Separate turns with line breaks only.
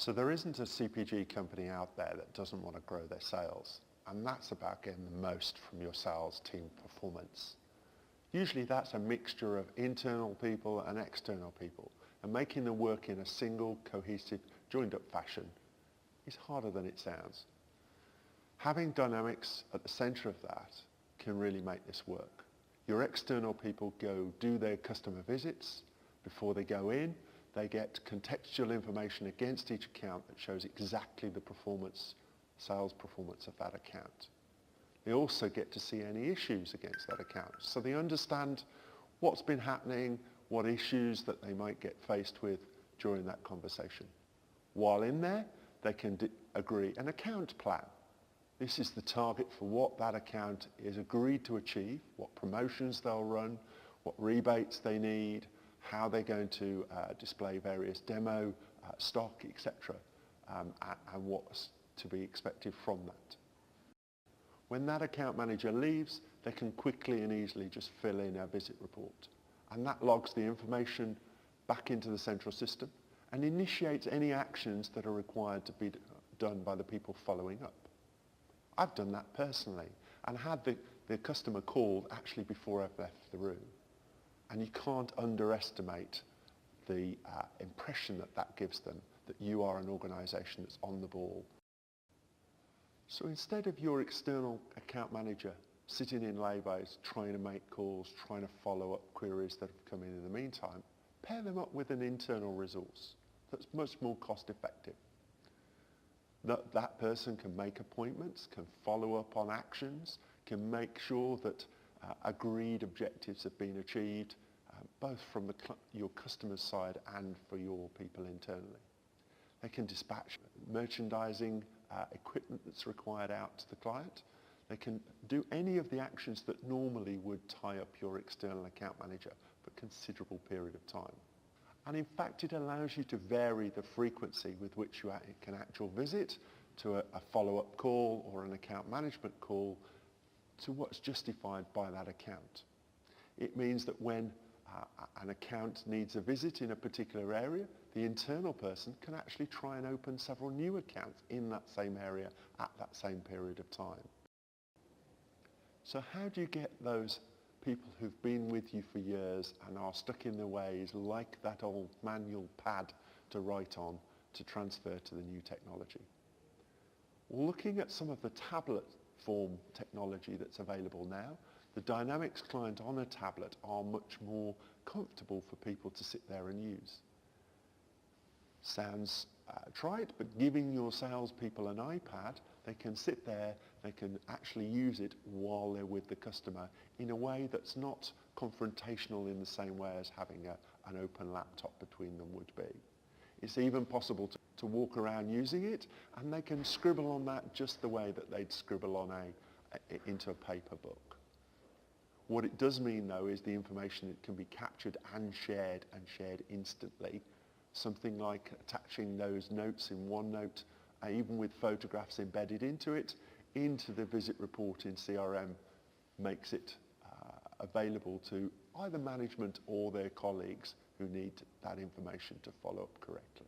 So there isn't a CPG company out there that doesn't want to grow their sales, and that's about getting the most from your sales team performance. Usually that's a mixture of internal people and external people, and making them work in a single, cohesive, joined-up fashion is harder than it sounds. Having dynamics at the centre of that can really make this work. Your external people go do their customer visits. Before they go in, they get contextual information against each account that shows exactly the performance, sales performance of that account. They also get to see any issues against that account, so they understand what's been happening, what issues that they might get faced with during that conversation. While in there, they can agree an account plan. This is the target for what that account is agreed to achieve, what promotions they'll run, what rebates they need, how they're going to display various demo stock, etc., and what's to be expected from that. When that account manager leaves, they can quickly and easily just fill in a visit report, and that logs the information back into the central system and initiates any actions that are required to be done by the people following up. I've done that personally and had the customer called actually before I've left the room. And you can't underestimate the impression that that gives them, that you are an organisation that's on the ball. So instead of your external account manager sitting in laybys, trying to make calls, trying to follow up queries that have come in the meantime, pair them up with an internal resource that's much more cost effective. That person can make appointments, can follow up on actions, can make sure that agreed objectives have been achieved, both from your customer's side and for your people internally. They can dispatch merchandising equipment that's required out to the client. They can do any of the actions that normally would tie up your external account manager for a considerable period of time. And in fact, it allows you to vary the frequency with which you can actual visit to a follow-up call or an account management call to what's justified by that account. It means that when an account needs a visit in a particular area, the internal person can actually try and open several new accounts in that same area at that same period of time. So how do you get those people who've been with you for years and are stuck in their ways, like that old manual pad to write on, to transfer to the new technology? Well, looking at some of the tablet form technology that's available now, the Dynamics client on a tablet are much more comfortable for people to sit there and use. Sounds trite, but giving your salespeople an iPad, they can sit there, they can actually use it while they're with the customer in a way that's not confrontational in the same way as having an open laptop between them would be. It's even possible to walk around using it, and they can scribble on that just the way that they'd scribble on into a paper book. What it does mean, though, is the information that can be captured and shared instantly. Something like attaching those notes in OneNote, even with photographs embedded into it, into the visit report in CRM, makes it available to either management or their colleagues who need that information to follow up correctly.